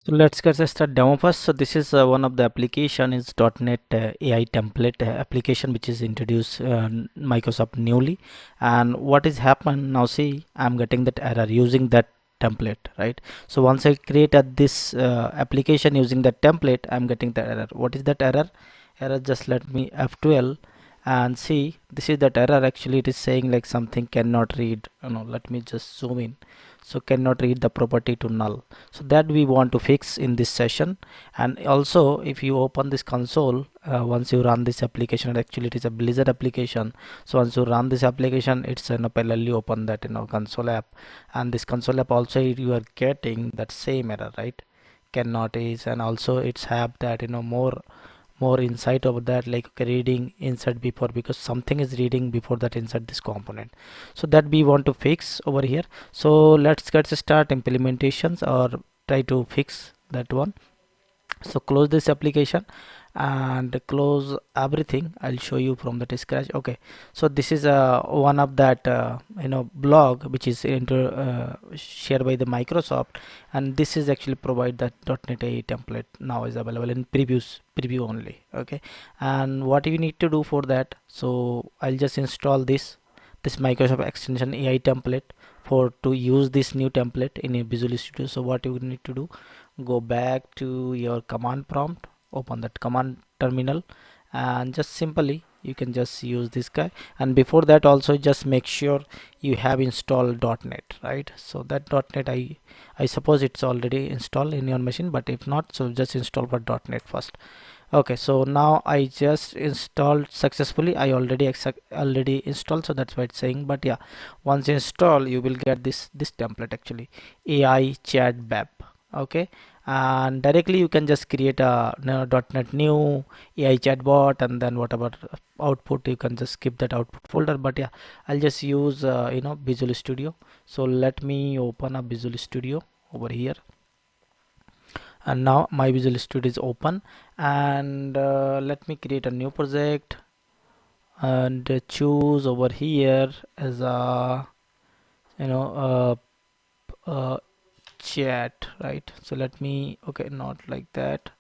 So let's get start demo first. So this is one of the application is .NET AI template application which is introduced Microsoft newly. And what is happened now? See, I'm getting that error using that template, right? So once I create this application using that template, I'm getting the error. What is that error? Error, just let me F12 and see. This is that error. Actually, it is saying like something cannot read. Let me just zoom in. So cannot read the property to null. So that we want to fix in this session. And also if you open this console, once you run this application, actually it is a Blizzard application. So once you run this application, it's parallelly open that console app, and this console app also you are getting that same error, right? Cannot is, and also it's have that more insight over that, like okay, reading insert before, because something is reading before that insert this component. So that we want to fix over here. So let's get start implementations or try to fix that one. So close this application and close everything. I'll show you from the scratch. Okay, so this is one of that blog which is shared by the Microsoft, and this is actually provide that .NET AI template now is available in preview only. Okay, and what you need to do for that, so I'll just install this Microsoft extension AI template for to use this new template in a Visual Studio. So what you need to do, go back to your command prompt, open that command terminal, and just simply you can just use this guy. And before that also just make sure you have installed .NET, right? So that .NET I suppose it's already installed in your machine, but if not, so just install for .NET first. Okay, so now I just installed successfully. I already installed, so that's why it's saying. But yeah, once you install, you will get this template actually, AI chat BAP. Okay, and directly you can just create a .NET new AI chatbot, and then whatever output you can just skip that output folder. But yeah, I'll just use Visual Studio. So let me open up Visual Studio over here, and now my Visual Studio is open. And let me create a new project and choose over here as a you know chat, right? So let me, okay, not like that,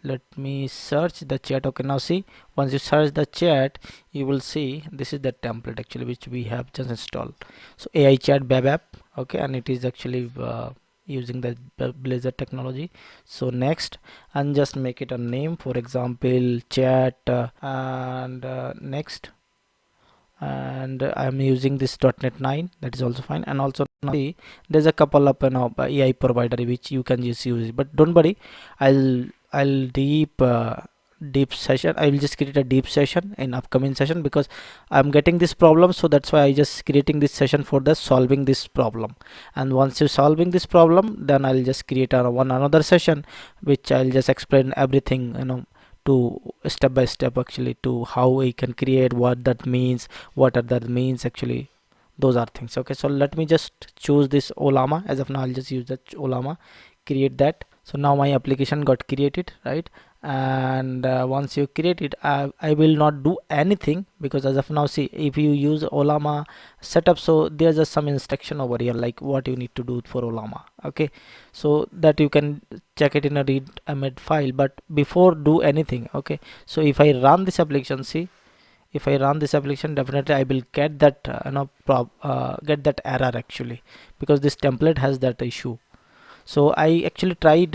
let me search the chat. Okay, now see, once you search the chat, you will see this is the template actually which we have just installed. So AI chat web app. Okay, and it is actually using the Blazor technology. So next, and just make it a name, for example chat, and next, and I'm using this .NET 9, that is also fine. And also see, there's a couple of AI provider which you can just use it, but don't worry, I'll deep session, I will just create a deep session in upcoming session, because I'm getting this problem. So that's why I just creating this session for the solving this problem. And once you solving this problem, then I'll just create another session which I'll just explain everything, to step by step actually, to how we can create, what that means, what are that means actually, those are things. Okay, so let me just choose this Olama. As of now, I'll just use that Olama, create that. So now my application got created, right? And once you create it, I will not do anything, because as of now, see, if you use Olama setup, so there's just some instruction over here like what you need to do for Olama. Okay, so that you can check it in a read mid file, but before do anything. Okay, so if I run this application, see, if I run this application, definitely I will get that get that error actually, because this template has that issue. So I actually tried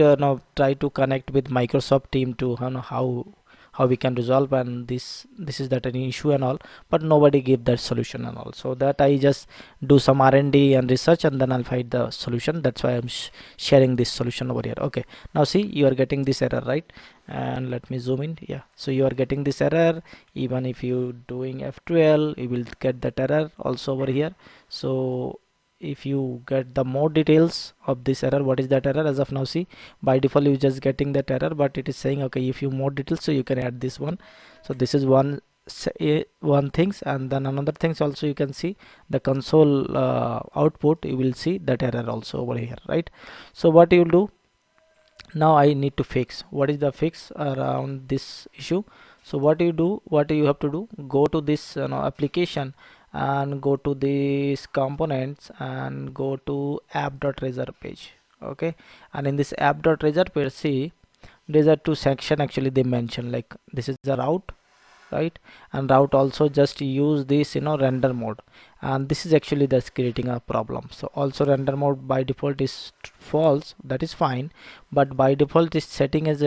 try to connect with Microsoft team to how we can resolve, and this is that an issue and all, but nobody gave that solution and all. So that I just do some R&D and research, and then I'll find the solution. That's why I'm sharing this solution over here. Okay, now see, you are getting this error, right? And let me zoom in. Yeah, so you are getting this error. Even if you doing F12, you will get that error also over here. So if you get the more details of this error, what is that error? As of now, see, by default you just getting that error, but it is saying okay, if you more details, so you can add this one. So this is one things. And then another things also, you can see the console output, you will see that error also over here, right? So what you will do now, I need to fix, what is the fix around this issue. So what you have to do, go to this application, and go to these components, and go to app.razor page. Okay, and in this app.result we'll see these are two section actually they mention, like this is the route, right? And route also just use this render mode, and this is actually that's creating a problem. So also render mode by default is false, that is fine, but by default this setting is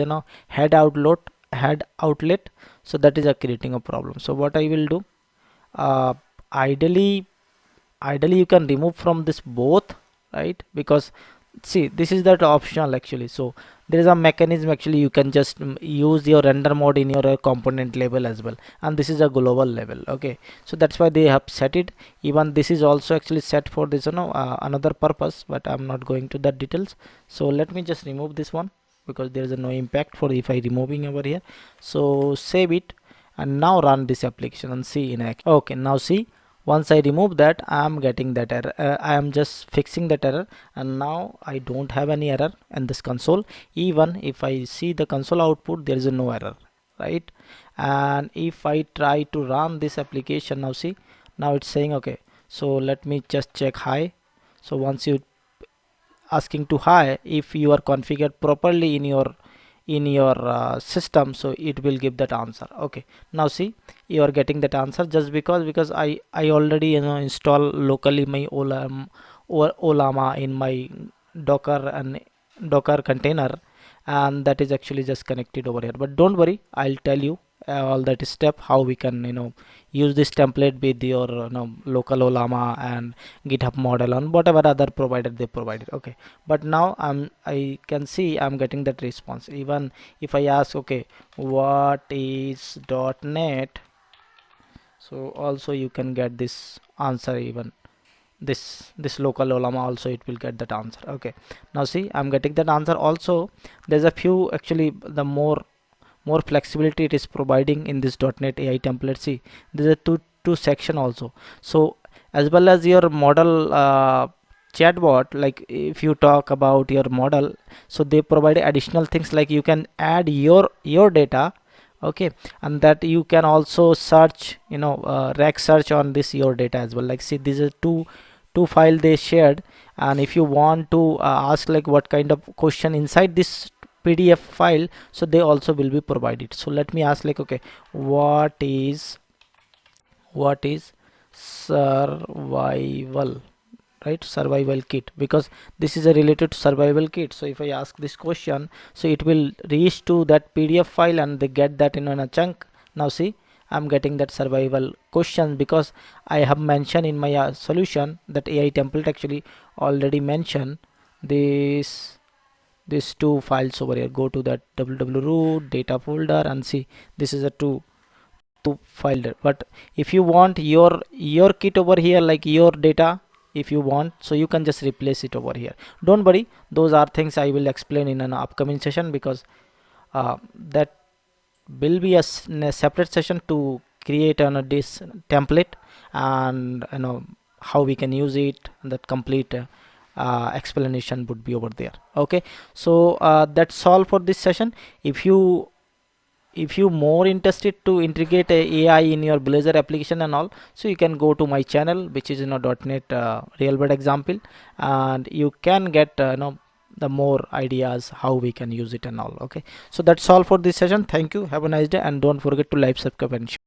head outlet, so that is creating a problem. So what I will do, uh, ideally you can remove from this both, right? Because see, this is that optional actually. So there is a mechanism actually, you can just use your render mode in your component level as well, and this is a global level. Okay, so that's why they have set it. Even this is also actually set for this another purpose, but I'm not going to that details. So let me just remove this one, because there is no impact for if I removing over here. So save it, and now run this application and see in action. Okay, now see, once I remove that, I am getting that error. I am just fixing that error, and now I don't have any error in this console. Even if I see the console output, there is no error, right? And if I try to run this application, now see, now it's saying okay. So let me just check high. So once you asking to high, if you are configured properly in your system, so it will give that answer. Okay, now see, you are getting that answer just because I already install locally my olama in my docker and docker container, and that is actually just connected over here. But don't worry, I'll tell you all that step how we can use this template with your local olama and github model on whatever other provider they provided. Okay, but now I can see I'm getting that response. Even if I ask okay, what is .NET, so also you can get this answer. Even this local olama also it will get that answer. Okay, now see, I'm getting that answer. Also there's a few actually, the more flexibility it is providing in this .NET AI template. See, there's a two section also. So as well as your model chatbot, like if you talk about your model, so they provide additional things like you can add your data. Okay, and that you can also search, rec search on this your data as well. Like see, these are two file they shared, and if you want to ask like what kind of question inside this PDF file, so they also will be provided. So let me ask like okay, what is survival, right? Survival kit, because this is a related to survival kit. So if I ask this question, so it will reach to that PDF file and they get that in a chunk. Now see, I'm getting that survival question because I have mentioned in my solution that AI template actually already mentioned this these two files over here. Go to that www data folder and see, this is a two folder. But if you want your kit over here, like your data, if you want, so you can just replace it over here. Don't worry, those are things I will explain in an upcoming session, because that will be a separate session to create this template, and how we can use it, and that complete explanation would be over there. Okay, so that's all for this session. If you more interested to integrate a AI in your Blazor application and all, so you can go to my channel, which is .NET real world example, and you can get the more ideas how we can use it and all. Okay, so that's all for this session. Thank you, have a nice day, and don't forget to like, subscribe and share.